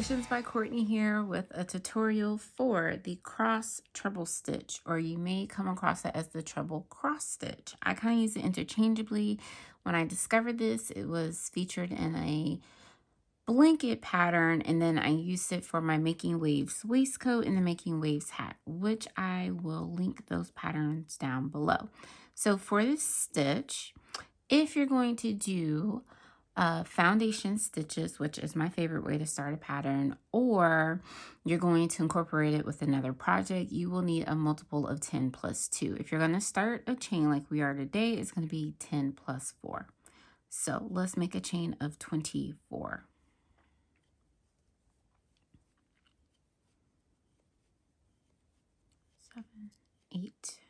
Creations by Courtney here with a tutorial for the Cross Treble Stitch, or you may come across it as the Treble Cross Stitch. I kind of use it interchangeably. When I discovered this, it was featured in a blanket pattern, and then I used it for my Making Waves waistcoat and the Making Waves hat, which I will link those patterns down below. So for this stitch, if you're going to do foundation stitches, which is my favorite way to start a pattern, or you're going to incorporate it with another project, you will need a multiple of 10 plus 2. If you're going to start a chain like we are today, it's going to be 10 plus 4. So let's make a chain of 24. Seven, 8.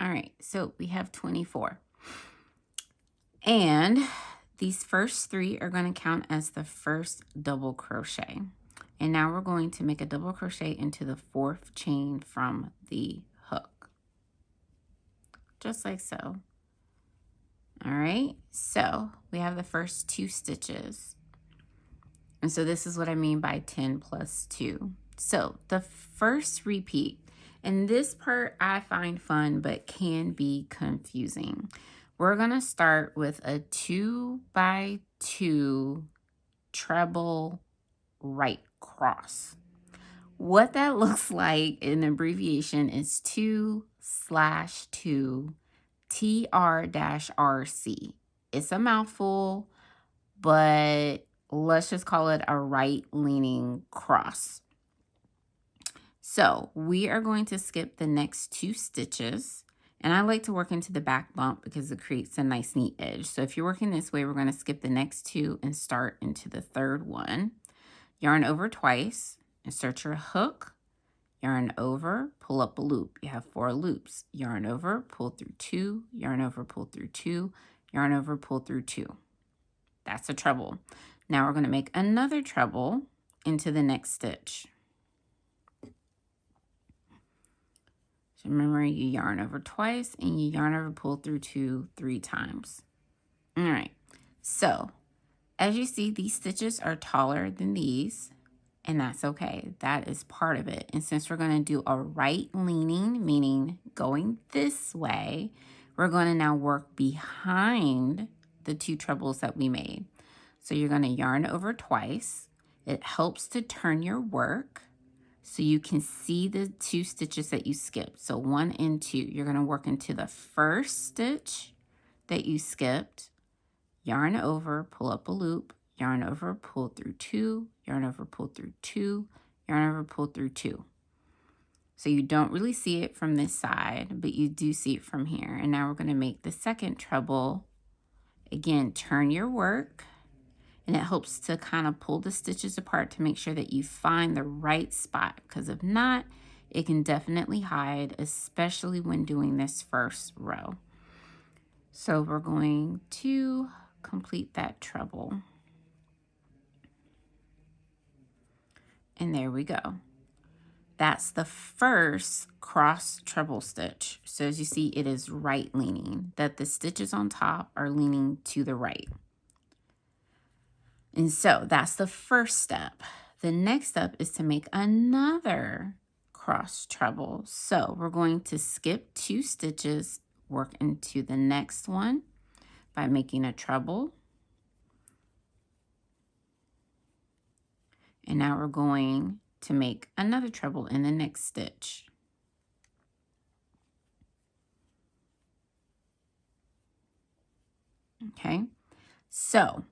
All right, so we have 24. And these first 3 are going to count as the first double crochet. And now we're going to make a double crochet into the 4th chain from the hook. Just like so. All right, so we have the first 2 stitches. And so this is what I mean by 10 plus 2. So the first repeat, and this part I find fun but can be confusing. We're going to start with a 2 by 2 treble right cross. What that looks like in abbreviation is 2/2 TR-RC. It's a mouthful, but let's just call it a right leaning cross. So we are going to skip the next 2 stitches, and I like to work into the back bump because it creates a nice neat edge. So if you're working this way, we're going to skip the next 2 and start into the 3rd one. Yarn over twice, insert your hook, yarn over, pull up a loop. You have 4 loops. Yarn over, pull through 2, yarn over, pull through 2, yarn over, pull through 2. That's a treble. Now we're going to make another treble into the next stitch. So remember, you yarn over twice and you yarn over, pull through 2 3 times. All right, so as you see, these stitches are taller than these, and that's okay. That is part of it. And since we're going to do a right leaning, meaning going this way, we're going to now work behind the 2 trebles that we made. So you're going to yarn over twice. It helps to turn your work so you can see the 2 stitches that you skipped. So 1 and 2, you're going to work into the first stitch that you skipped, yarn over, pull up a loop, yarn over, pull through 2, yarn over, pull through 2, yarn over, pull through 2. So you don't really see it from this side, but you do see it from here. And now we're going to make the second treble. Again, turn your work, and it helps to kind of pull the stitches apart to make sure that you find the right spot, because if not, it can definitely hide, especially when doing this first row. So we're going to complete that treble. And there we go. That's the first cross treble stitch. So as you see, it is right leaning, that the stitches on top are leaning to the right. And so that's the first step. The next step is to make another cross treble. So we're going to skip 2 stitches, work into the next one by making a treble. And now we're going to make another treble in the next stitch. Okay, so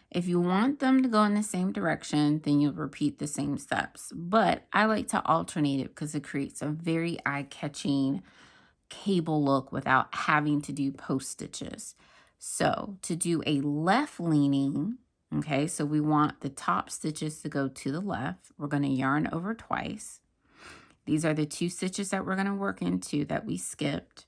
if you want them to go in the same direction, then you'll repeat the same steps. But I like to alternate it because it creates a very eye-catching cable look without having to do post stitches. So to do a left leaning, okay, so we want the top stitches to go to the left. We're going to yarn over twice. These are the 2 stitches that we're going to work into that we skipped.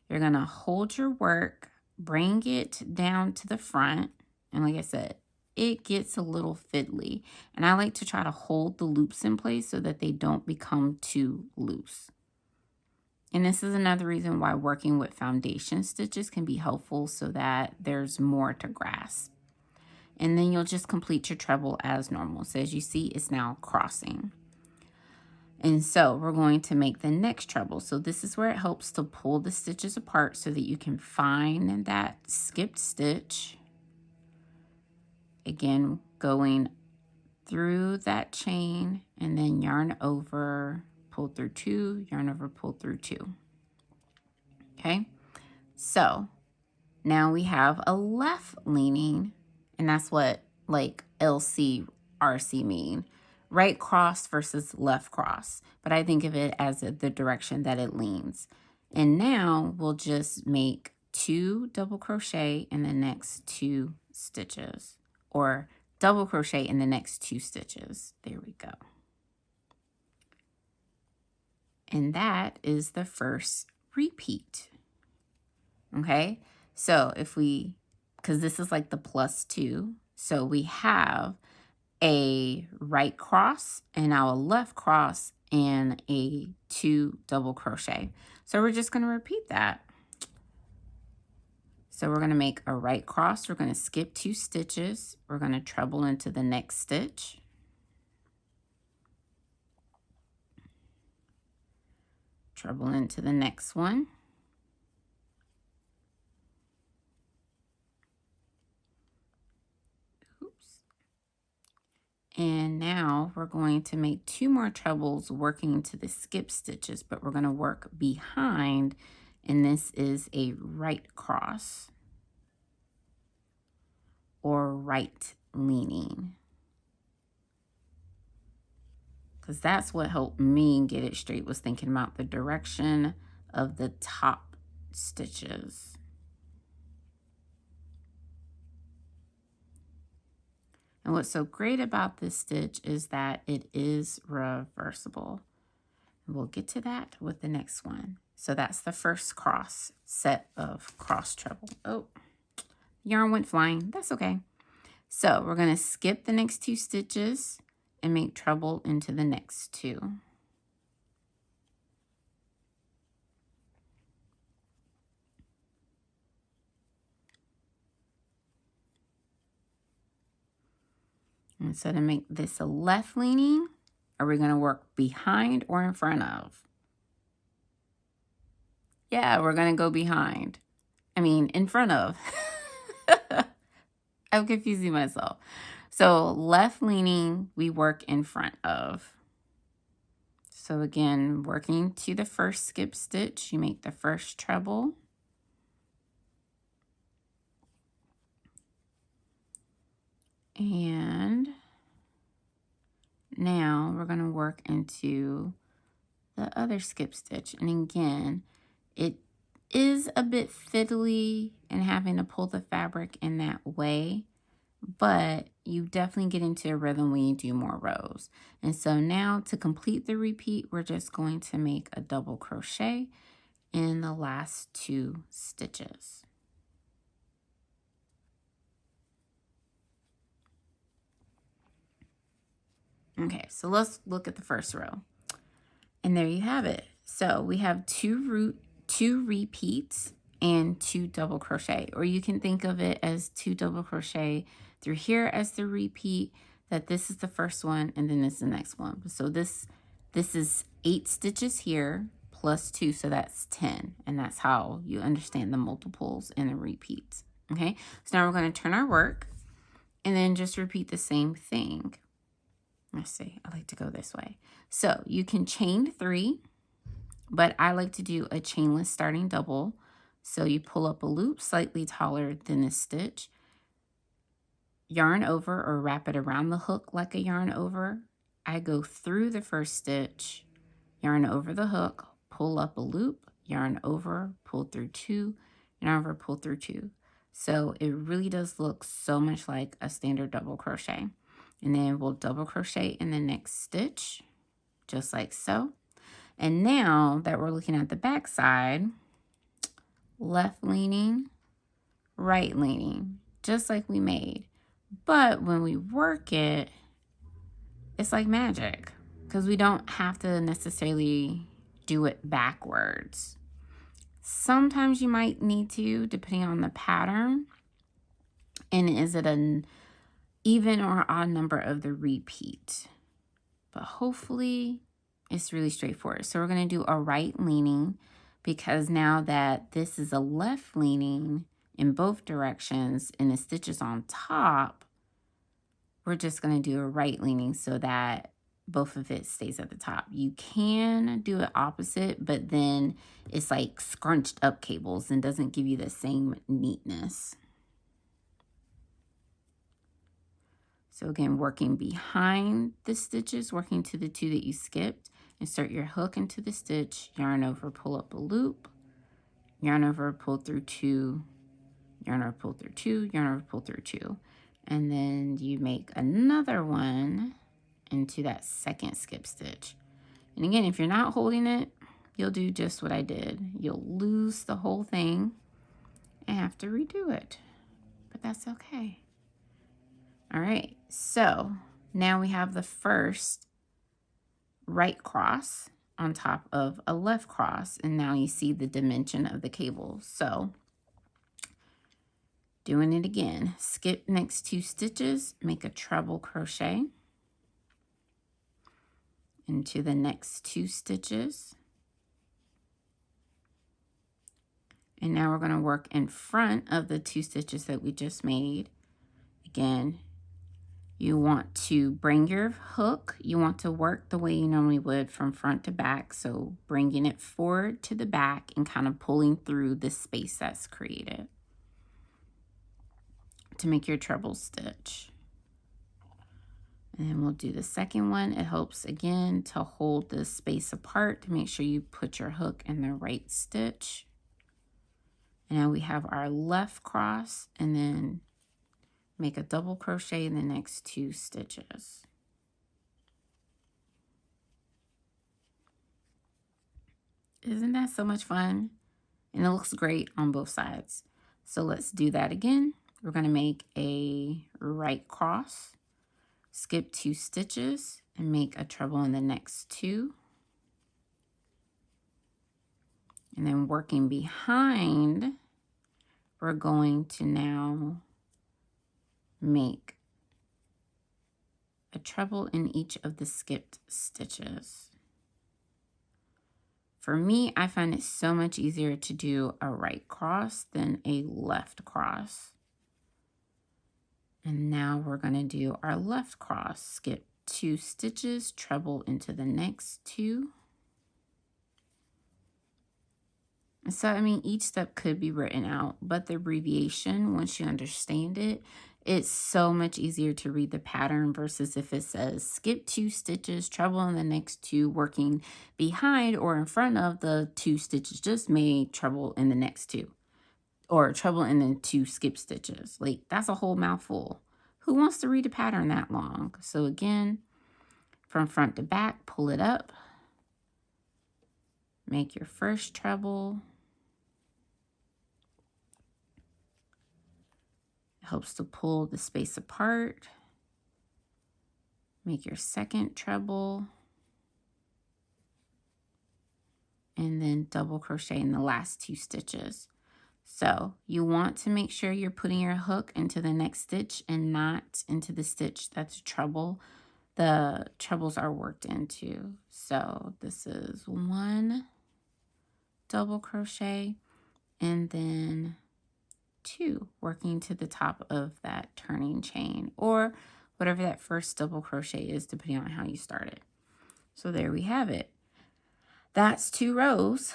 You're going to hold your work, bring it down to the front, and like I said, it gets a little fiddly. And I like to try to hold the loops in place so that they don't become too loose. And this is another reason why working with foundation stitches can be helpful, so that there's more to grasp. And then you'll just complete your treble as normal. So as you see, it's now crossing. And so we're going to make the next treble. So this is where it helps to pull the stitches apart so that you can find that skipped stitch. Again, going through that chain and then yarn over, pull through 2, yarn over, pull through 2. Okay, so now we have a left leaning, and that's what like LC, RC mean. Right cross versus left cross, but I think of it as the direction that it leans. And now we'll just make 2 double crochet in the next 2 stitches, or double crochet in the next 2 stitches. There we go. And that is the first repeat. Okay, so if we, because this is like the +2, so we have a right cross and now a left cross and a 2 double crochet. So we're just going to repeat that. So we're going to make a right cross, we're going to skip 2 stitches, we're going to treble into the next stitch, treble into the next one, and now we're going to make 2 more trebles working to the skip stitches, but we're going to work behind, and this is a right cross or right leaning, because that's what helped me get it straight, was thinking about the direction of the top stitches. And what's so great about this stitch is that it is reversible. And we'll get to that with the next one. So that's the first cross set of cross treble. Oh, yarn went flying. That's okay. So we're going to skip the next 2 stitches and make treble into the next 2. And so to make this a left leaning, are we going to work behind or in front of? Yeah, we're going to go behind. I mean, in front of. I'm confusing myself. So left leaning, we work in front of. So again, working to the first skip stitch, you make the first treble. And now we're going to work into the other skip stitch. And again, it is a bit fiddly and having to pull the fabric in that way, but you definitely get into a rhythm when you do more rows. And so now to complete the repeat, we're just going to make a double crochet in the last 2 stitches. Okay, so let's look at the first row. And there you have it. So we have 2 repeats and 2 double crochet, or you can think of it as 2 double crochet through here as the repeat, that this is the first one and then this is the next one. So this is 8 stitches here plus 2, so that's 10, and that's how you understand the multiples and the repeats. Okay, so now we're going to turn our work and then just repeat the same thing. Let's see, I like to go this way. So you can chain 3, but I like to do a chainless starting double. So you pull up a loop slightly taller than this stitch, yarn over or wrap it around the hook like a yarn over. I go through the first stitch, yarn over the hook, pull up a loop, yarn over, pull through 2, yarn over, pull through 2. So it really does look so much like a standard double crochet. And then we'll double crochet in the next stitch, just like so. And now that we're looking at the back side, left leaning, right leaning, just like we made. But when we work it, it's like magic because we don't have to necessarily do it backwards. Sometimes you might need to, depending on the pattern. And is it an even or odd number of the repeat? But hopefully it's really straightforward. So we're going to do a right leaning because now that this is a left leaning in both directions and the stitch is on top, we're just going to do a right leaning so that both of it stays at the top. You can do it opposite, but then it's like scrunched up cables and doesn't give you the same neatness. So again, working behind the stitches, working to the 2 that you skipped, insert your hook into the stitch, yarn over, pull up a loop, yarn over, pull through 2, yarn over, pull through 2, yarn over, pull through 2. And then you make another one into that second skip stitch. And again, if you're not holding it, you'll do just what I did. You'll lose the whole thing and have to redo it, but that's okay. All right, so now we have the first right cross on top of a left cross, and now you see the dimension of the cable. So doing it again, skip next 2 stitches, make a treble crochet into the next 2 stitches. And now we're going to work in front of the 2 stitches that we just made. Again, you want to bring your hook, you want to work the way you normally would from front to back. So bringing it forward to the back and kind of pulling through the space that's created to make your treble stitch. And then we'll do the second one. It helps again to hold the space apart to make sure you put your hook in the right stitch. And now we have our left cross, and then make a double crochet in the next 2 stitches. Isn't that so much fun? And it looks great on both sides. So let's do that again. We're going to make a right cross, skip 2 stitches, and make a treble in the next 2. And then working behind, we're going to now make a treble in each of the skipped stitches. For me, I find it so much easier to do a right cross than a left cross. And now we're going to do our left cross. Skip 2 stitches, treble into the next 2. So, I mean, each step could be written out, but the abbreviation, once you understand it, it's so much easier to read the pattern versus if it says skip 2 stitches, treble in the next 2, working behind or in front of the 2 stitches just made, treble in the next 2, or treble in the 2 skip stitches. Like, that's a whole mouthful. Who wants to read a pattern that long? So again, from front to back, pull it up, make your first treble. Helps to pull the space apart. Make your second treble. And then double crochet in the last 2 stitches. So you want to make sure you're putting your hook into the next stitch and not into the stitch that's a treble. The trebles are worked into. So this is 1 double crochet and then 2 working to the top of that turning chain, or whatever that first double crochet is depending on how you start it. So there we have it. That's 2 rows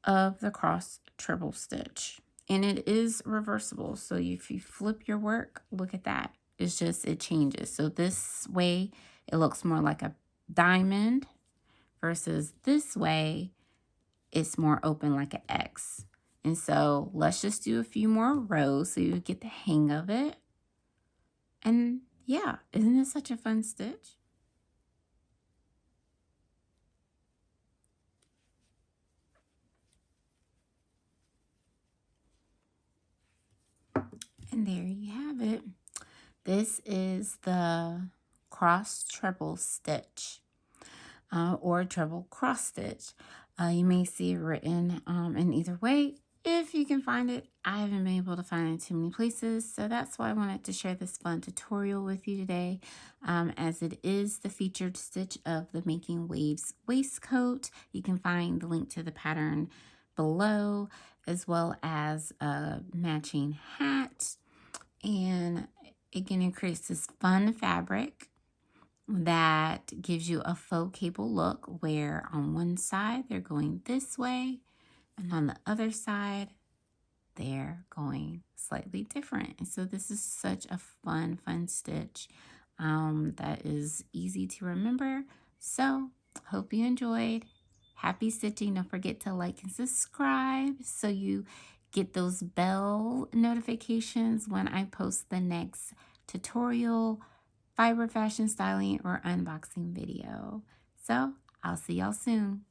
of the cross treble stitch, and it is reversible. So if you flip your work, look at that. It's just, it changes. So this way it looks more like a diamond versus this way it's more open like an X. And so let's just do a few more rows so you get the hang of it. And yeah, isn't it such a fun stitch? And there you have it. This is the Cross Treble Stitch or Treble Cross Stitch. You may see it written in either way. If you can find it, I haven't been able to find it too many places, so that's why I wanted to share this fun tutorial with you today, as it is the featured stitch of the Making Waves waistcoat. You can find the link to the pattern below, as well as a matching hat. And again, it creates this fun fabric that gives you a faux cable look, where on one side they're going this way, and on the other side they're going slightly different. And so this is such a fun stitch that is easy to remember. So hope you enjoyed. Happy stitching. Don't forget to like and subscribe so you get those bell notifications when I post the next tutorial, fiber fashion styling, or unboxing video. So I'll see y'all soon.